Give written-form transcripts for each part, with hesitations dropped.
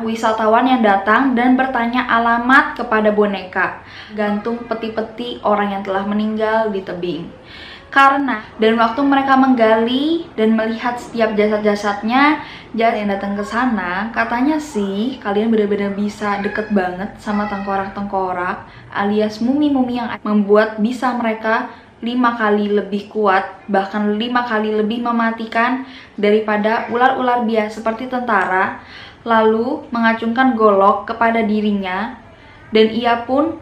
wisatawan yang datang dan bertanya alamat kepada boneka, gantung peti-peti orang yang telah meninggal di tebing. Dan waktu mereka menggali dan melihat setiap jasad-jasadnya, jasad yang datang ke sana, katanya sih kalian benar-benar bisa deket banget sama tengkorak-tengkorak alias mumi-mumi yang membuat bisa mereka 5 kali lebih kuat, bahkan 5 kali lebih mematikan daripada ular-ular biasa seperti tentara, lalu mengacungkan golok kepada dirinya, dan ia pun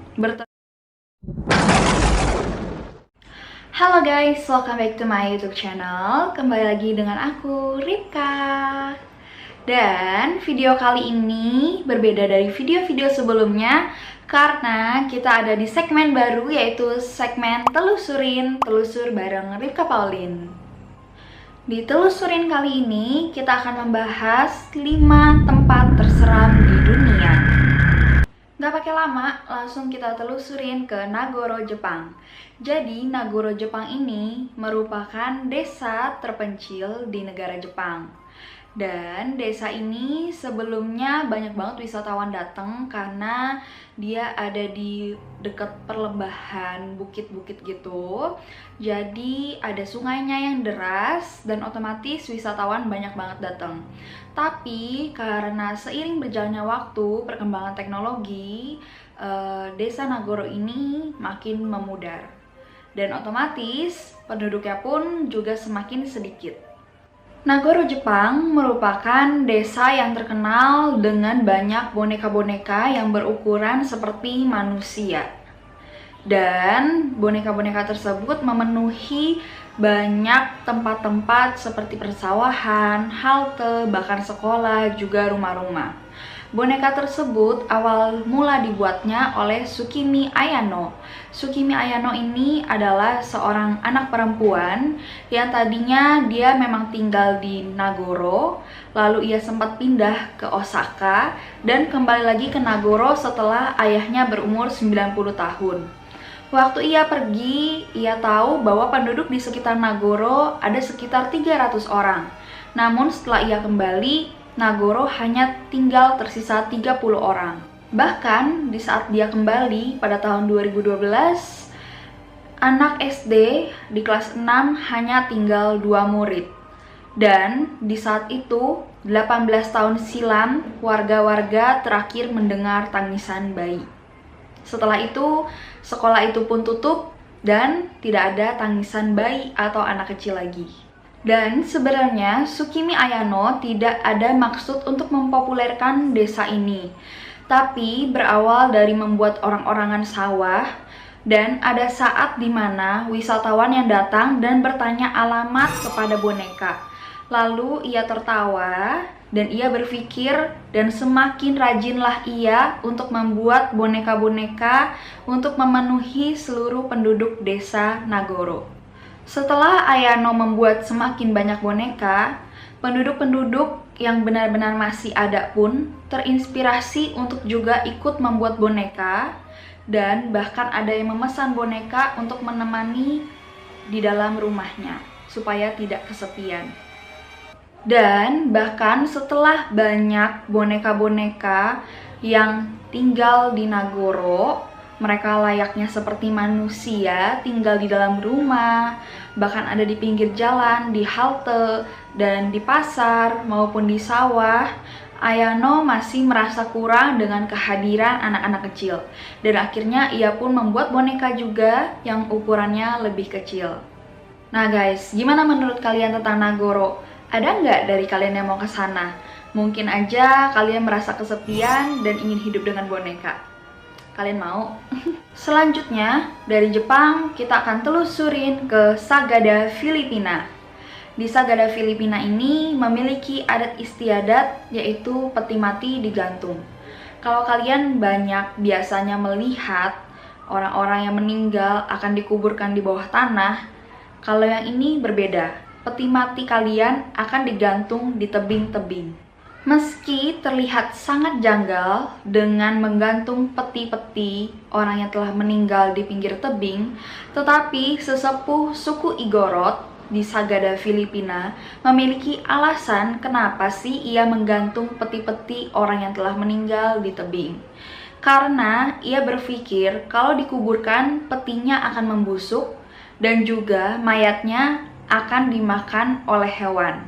Halo guys, welcome back to my YouTube channel. Kembali lagi dengan aku, Ripka. Dan video kali ini berbeda dari video-video sebelumnya karena kita ada di segmen baru, yaitu segmen Telusur bareng Ripka Pauline. Di Telusurin kali ini kita akan membahas 5 tempat terseram di dunia. Gak pakai lama, langsung kita telusurin ke Nagoro, Jepang. Jadi, Nagoro, Jepang ini merupakan desa terpencil di negara Jepang. Dan desa ini sebelumnya banyak banget wisatawan datang karena dia ada di dekat perlembahan bukit-bukit gitu. Jadi ada sungainya yang deras dan otomatis wisatawan banyak banget datang. Tapi karena seiring berjalannya waktu, perkembangan teknologi, desa Nagoro ini makin memudar. Dan otomatis penduduknya pun juga semakin sedikit. Nagoro, Jepang merupakan desa yang terkenal dengan banyak boneka-boneka yang berukuran seperti manusia. Dan boneka-boneka tersebut memenuhi banyak tempat-tempat seperti persawahan, halte, bahkan sekolah, juga rumah-rumah. Boneka tersebut awal mula dibuatnya oleh Tsukimi Ayano. Tsukimi Ayano ini adalah seorang anak perempuan yang tadinya dia memang tinggal di Nagoro, lalu ia sempat pindah ke Osaka dan kembali lagi ke Nagoro setelah ayahnya berumur 90 tahun. Waktu ia pergi, ia tahu bahwa penduduk di sekitar Nagoro ada sekitar 300 orang. Namun setelah ia kembali, Nagoro hanya tinggal tersisa 30 orang. Bahkan di saat dia kembali pada tahun 2012, anak SD di kelas 6 hanya tinggal 2 murid. Dan di saat itu, 18 tahun silam, warga-warga terakhir mendengar tangisan bayi. Setelah itu, sekolah itu pun tutup dan tidak ada tangisan bayi atau anak kecil lagi. Dan sebenarnya Tsukimi Ayano tidak ada maksud untuk mempopulerkan desa ini, tapi berawal dari membuat orang-orangan sawah. Dan ada saat dimana wisatawan yang datang dan bertanya alamat kepada boneka. Lalu ia tertawa dan ia berpikir, dan semakin rajinlah ia untuk membuat boneka-boneka untuk memenuhi seluruh penduduk desa Nagoro. Setelah Ayano membuat semakin banyak boneka, penduduk-penduduk yang benar-benar masih ada pun terinspirasi untuk juga ikut membuat boneka, dan bahkan ada yang memesan boneka untuk menemani di dalam rumahnya supaya tidak kesepian. Dan bahkan setelah banyak boneka-boneka yang tinggal di Nagoro, mereka layaknya seperti manusia, tinggal di dalam rumah, bahkan ada di pinggir jalan, di halte, dan di pasar maupun di sawah. Ayano masih merasa kurang dengan kehadiran anak-anak kecil. Dan akhirnya ia pun membuat boneka juga yang ukurannya lebih kecil. Nah guys, gimana menurut kalian tentang Nagoro? Ada nggak dari kalian yang mau ke sana? Mungkin aja kalian merasa kesepian dan ingin hidup dengan boneka. Kalian mau? Selanjutnya, dari Jepang kita akan telusurin ke Sagada, Filipina. Di Sagada, Filipina ini memiliki adat istiadat, yaitu peti mati digantung. Kalau kalian banyak biasanya melihat orang-orang yang meninggal akan dikuburkan di bawah tanah, kalau yang ini berbeda. Peti mati kalian akan digantung di tebing-tebing. Meski terlihat sangat janggal dengan menggantung peti-peti orang yang telah meninggal di pinggir tebing, tetapi sesepuh suku Igorot di Sagada, Filipina, memiliki alasan kenapa sih ia menggantung peti-peti orang yang telah meninggal di tebing. Karena ia berpikir kalau dikuburkan, petinya akan membusuk dan juga mayatnya akan dimakan oleh hewan.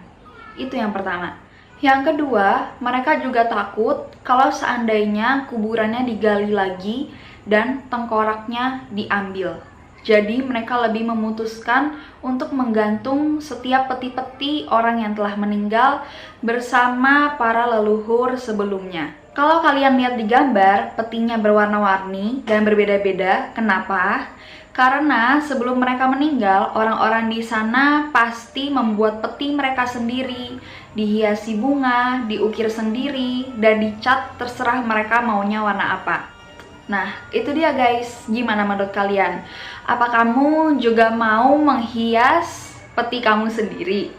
Itu yang pertama. Yang kedua, mereka juga takut kalau seandainya kuburannya digali lagi dan tengkoraknya diambil. Jadi mereka lebih memutuskan untuk menggantung setiap peti-peti orang yang telah meninggal bersama para leluhur sebelumnya. Kalau kalian lihat di gambar, petinya berwarna-warni dan berbeda-beda. Kenapa? Karena sebelum mereka meninggal, orang-orang di sana pasti membuat peti mereka sendiri, dihiasi bunga, diukir sendiri, dan dicat terserah mereka maunya warna apa. Nah, itu dia guys. Gimana menurut kalian? Apa kamu juga mau menghias peti kamu sendiri?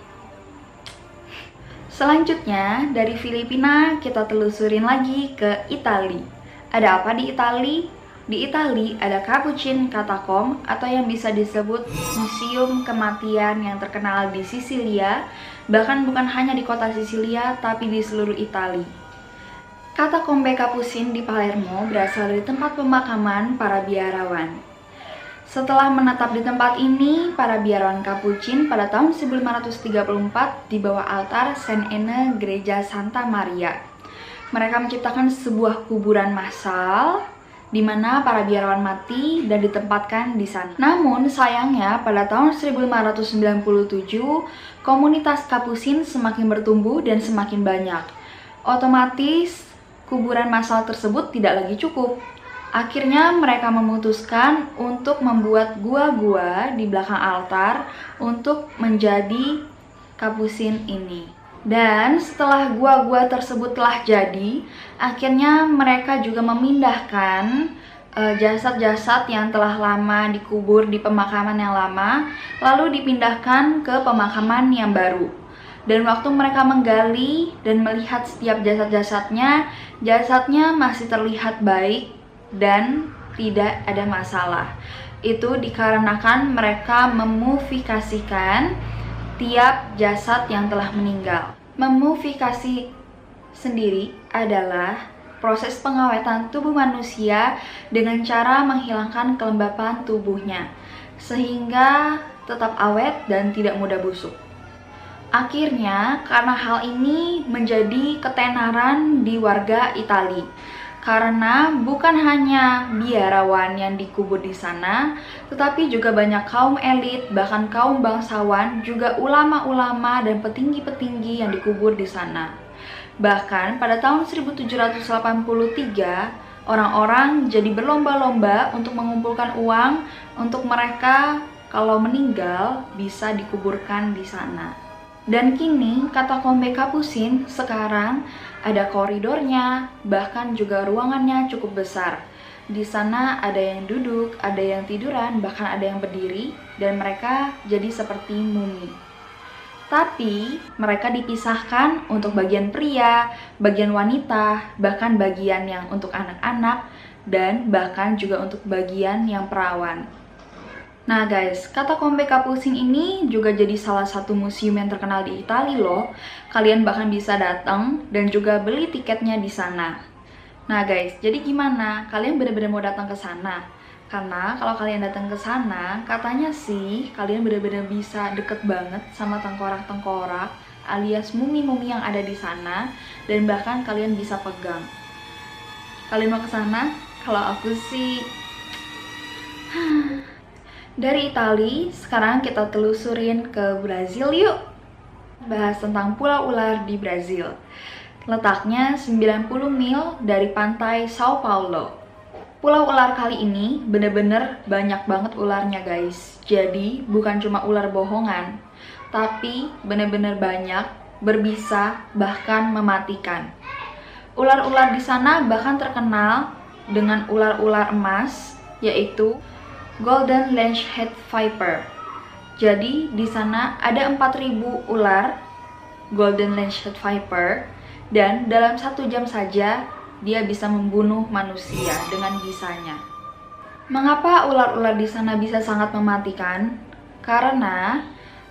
Selanjutnya, dari Filipina kita telusurin lagi ke Italia. Ada apa di Italia? Di Italia ada Capuchin Catacomb atau yang bisa disebut Museum Kematian yang terkenal di Sisilia, bahkan bukan hanya di kota Sisilia tapi di seluruh Italia. Katakombe Capuchin di Palermo berasal dari tempat pemakaman para biarawan. Setelah menetap di tempat ini, para biarawan Capuchin pada tahun 1534 di bawah altar Saint Anne Gereja Santa Maria. Mereka menciptakan sebuah kuburan massal di mana para biarawan mati dan ditempatkan di sana. Namun sayangnya pada tahun 1597 komunitas Capuchin semakin bertumbuh dan semakin banyak. Otomatis kuburan massal tersebut tidak lagi cukup. Akhirnya mereka memutuskan untuk membuat gua-gua di belakang altar untuk menjadi Capuchin ini. Dan setelah gua-gua tersebut telah jadi, akhirnya mereka juga memindahkan jasad-jasad yang telah lama dikubur di pemakaman yang lama, lalu dipindahkan ke pemakaman yang baru. Dan waktu mereka menggali dan melihat setiap jasadnya masih terlihat baik dan tidak ada masalah. Itu dikarenakan mereka memumifikasikan tiap jasad yang telah meninggal. Memumifikasi sendiri adalah proses pengawetan tubuh manusia dengan cara menghilangkan kelembapan tubuhnya sehingga tetap awet dan tidak mudah busuk. Akhirnya, karena hal ini menjadi ketenaran di warga Italia. Karena bukan hanya biarawan yang dikubur di sana, tetapi juga banyak kaum elit, bahkan kaum bangsawan, juga ulama-ulama dan petinggi-petinggi yang dikubur di sana. Bahkan pada tahun 1783, orang-orang jadi berlomba-lomba untuk mengumpulkan uang untuk mereka kalau meninggal bisa dikuburkan di sana. Dan kini Katakombe Capuchin sekarang ada koridornya, bahkan juga ruangannya cukup besar. Di sana ada yang duduk, ada yang tiduran, bahkan ada yang berdiri, dan mereka jadi seperti mumi. Tapi mereka dipisahkan untuk bagian pria, bagian wanita, bahkan bagian yang untuk anak-anak, dan bahkan juga untuk bagian yang perawan. Nah guys, Katakombe Capuchin ini juga jadi salah satu museum yang terkenal di Italia loh. Kalian bahkan bisa datang dan juga beli tiketnya di sana. Nah guys, jadi gimana? Kalian benar-benar mau datang ke sana? Karena kalau kalian datang ke sana, katanya sih kalian benar-benar bisa deket banget sama tengkorak-tengkorak alias mumi-mumi yang ada di sana, dan bahkan kalian bisa pegang. Kalian mau ke sana? Kalau aku sih dari Italia, sekarang kita telusurin ke Brazil yuk. Bahas tentang pulau ular di Brazil. Letaknya 90 mil dari pantai Sao Paulo. Pulau ular kali ini bener-bener banyak banget ularnya guys. Jadi bukan cuma ular bohongan, tapi bener-bener banyak, berbisa, bahkan mematikan. Ular-ular di sana bahkan terkenal dengan ular-ular emas, yaitu Golden Lancet Viper. Jadi di sana ada 4.000 ular Golden Lancet Viper, dan dalam 1 jam saja dia bisa membunuh manusia dengan bisanya. Mengapa ular-ular di sana bisa sangat mematikan? Karena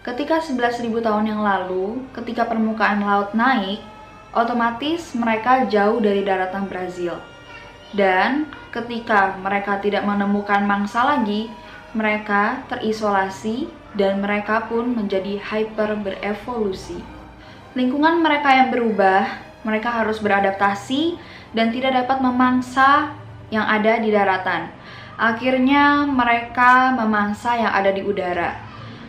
Ketika 11.000 tahun yang lalu, ketika permukaan laut naik, otomatis mereka jauh dari daratan Brazil. Dan ketika mereka tidak menemukan mangsa lagi, mereka terisolasi dan mereka pun menjadi hyper berevolusi. Lingkungan mereka yang berubah, mereka harus beradaptasi dan tidak dapat memangsa yang ada di daratan. Akhirnya mereka memangsa yang ada di udara.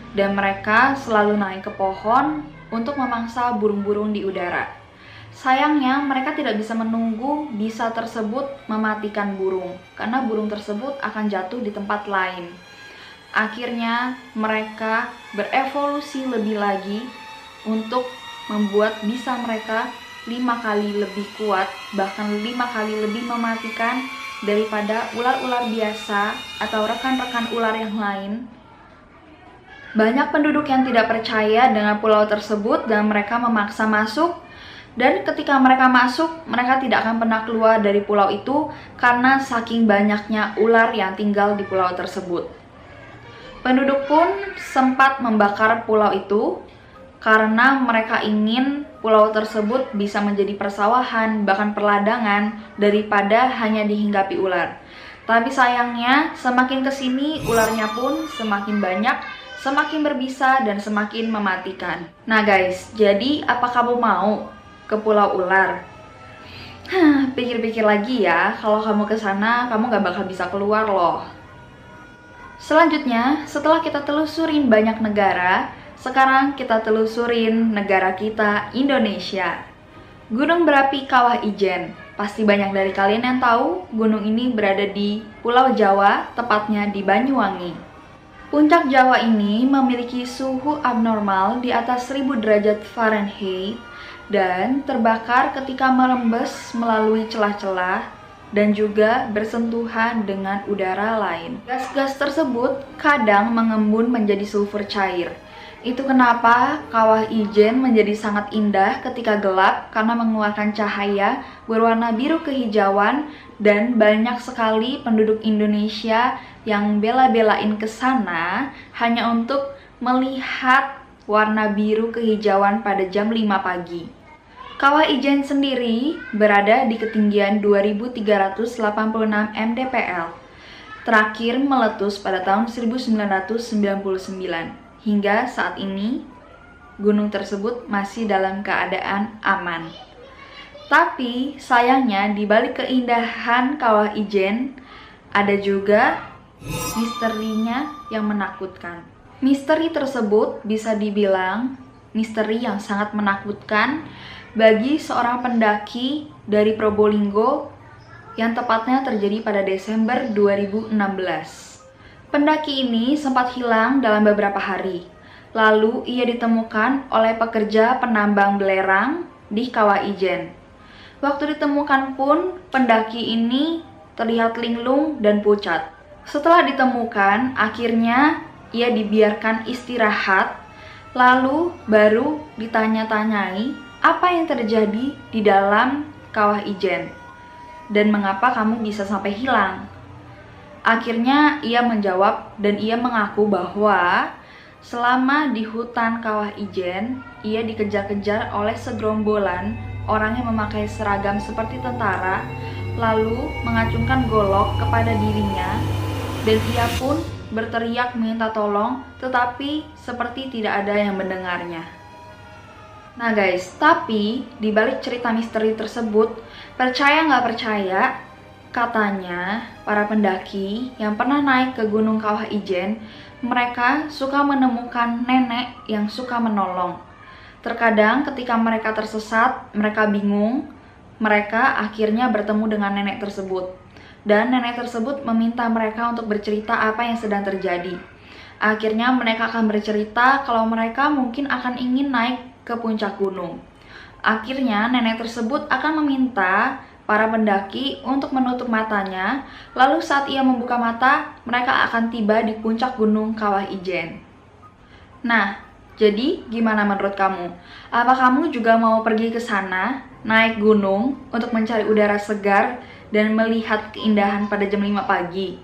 Dan mereka selalu naik ke pohon untuk memangsa burung-burung di udara. Sayangnya mereka tidak bisa menunggu bisa tersebut mematikan burung, karena burung tersebut akan jatuh di tempat lain. Akhirnya mereka berevolusi lebih lagi untuk membuat bisa mereka 5 kali lebih kuat, bahkan 5 kali lebih mematikan daripada ular-ular biasa atau rekan-rekan ular yang lain. Banyak penduduk yang tidak percaya dengan pulau tersebut dan mereka memaksa masuk. Dan ketika mereka masuk, mereka tidak akan pernah keluar dari pulau itu karena saking banyaknya ular yang tinggal di pulau tersebut. Penduduk pun sempat membakar pulau itu karena mereka ingin pulau tersebut bisa menjadi persawahan, bahkan perladangan daripada hanya dihinggapi ular. Tapi sayangnya semakin kesini ularnya pun semakin banyak, semakin berbisa dan semakin mematikan. Nah guys, jadi apa kamu mau ke pulau ular? Pikir-pikir lagi ya, kalau kamu ke sana kamu gak bakal bisa keluar loh. Selanjutnya, setelah kita telusurin banyak negara, sekarang kita telusurin negara kita, Indonesia. Gunung berapi Kawah Ijen. Pasti banyak dari kalian yang tahu gunung ini berada di Pulau Jawa, tepatnya di Banyuwangi. Puncak Jawa ini memiliki suhu abnormal di atas 1000 derajat Fahrenheit dan terbakar ketika merembes melalui celah-celah dan juga bersentuhan dengan udara lain. Gas-gas tersebut kadang mengembun menjadi sulfur cair. Itu kenapa Kawah Ijen menjadi sangat indah ketika gelap karena mengeluarkan cahaya berwarna biru kehijauan, dan banyak sekali penduduk Indonesia yang bela-belain ke sana hanya untuk melihat warna biru kehijauan pada jam 5 pagi. Kawah Ijen sendiri berada di ketinggian 2386 mdpl. Terakhir meletus pada tahun 1999. Hingga saat ini, gunung tersebut masih dalam keadaan aman. Tapi sayangnya di balik keindahan Kawah Ijen ada juga misterinya yang menakutkan. Misteri tersebut bisa dibilang misteri yang sangat menakutkan bagi seorang pendaki dari Probolinggo yang tepatnya terjadi pada Desember 2016. Pendaki ini sempat hilang dalam beberapa hari. Lalu ia ditemukan oleh pekerja penambang belerang di Kawah Ijen. Waktu ditemukan pun pendaki ini terlihat linglung dan pucat. Setelah ditemukan, akhirnya ia dibiarkan istirahat, lalu baru ditanya-tanyai apa yang terjadi di dalam Kawah Ijen dan mengapa kamu bisa sampai hilang. Akhirnya ia menjawab dan ia mengaku bahwa selama di hutan Kawah Ijen, ia dikejar-kejar oleh segerombolan orang yang memakai seragam seperti tentara, lalu mengacungkan golok kepada dirinya, dan ia pun berteriak minta tolong, tetapi seperti tidak ada yang mendengarnya. Nah guys, tapi di balik cerita misteri tersebut, percaya nggak percaya, katanya para pendaki yang pernah naik ke Gunung Kawah Ijen, mereka suka menemukan nenek yang suka menolong. Terkadang ketika mereka tersesat, mereka bingung, mereka akhirnya bertemu dengan nenek tersebut. Dan nenek tersebut meminta mereka untuk bercerita apa yang sedang terjadi. Akhirnya mereka akan bercerita kalau mereka mungkin akan ingin naik ke puncak gunung. Akhirnya nenek tersebut akan meminta para pendaki untuk menutup matanya, lalu saat ia membuka mata, mereka akan tiba di puncak Gunung Kawah Ijen. Nah, jadi gimana menurut kamu? Apa kamu juga mau pergi ke sana, naik gunung untuk mencari udara segar dan melihat keindahan pada jam 5 pagi?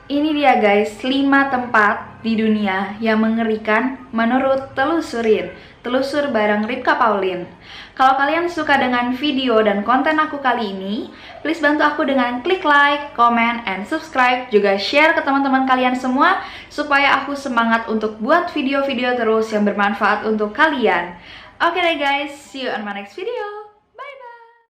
Ini dia guys, 5 tempat di dunia yang mengerikan menurut Telusurin. Telusur bareng Ripka Pauline. Kalau kalian suka dengan video dan konten aku kali ini, please bantu aku dengan klik like, comment, and subscribe. Juga share ke teman-teman kalian semua supaya aku semangat untuk buat video-video terus yang bermanfaat untuk kalian. Oke deh guys, see you on my next video.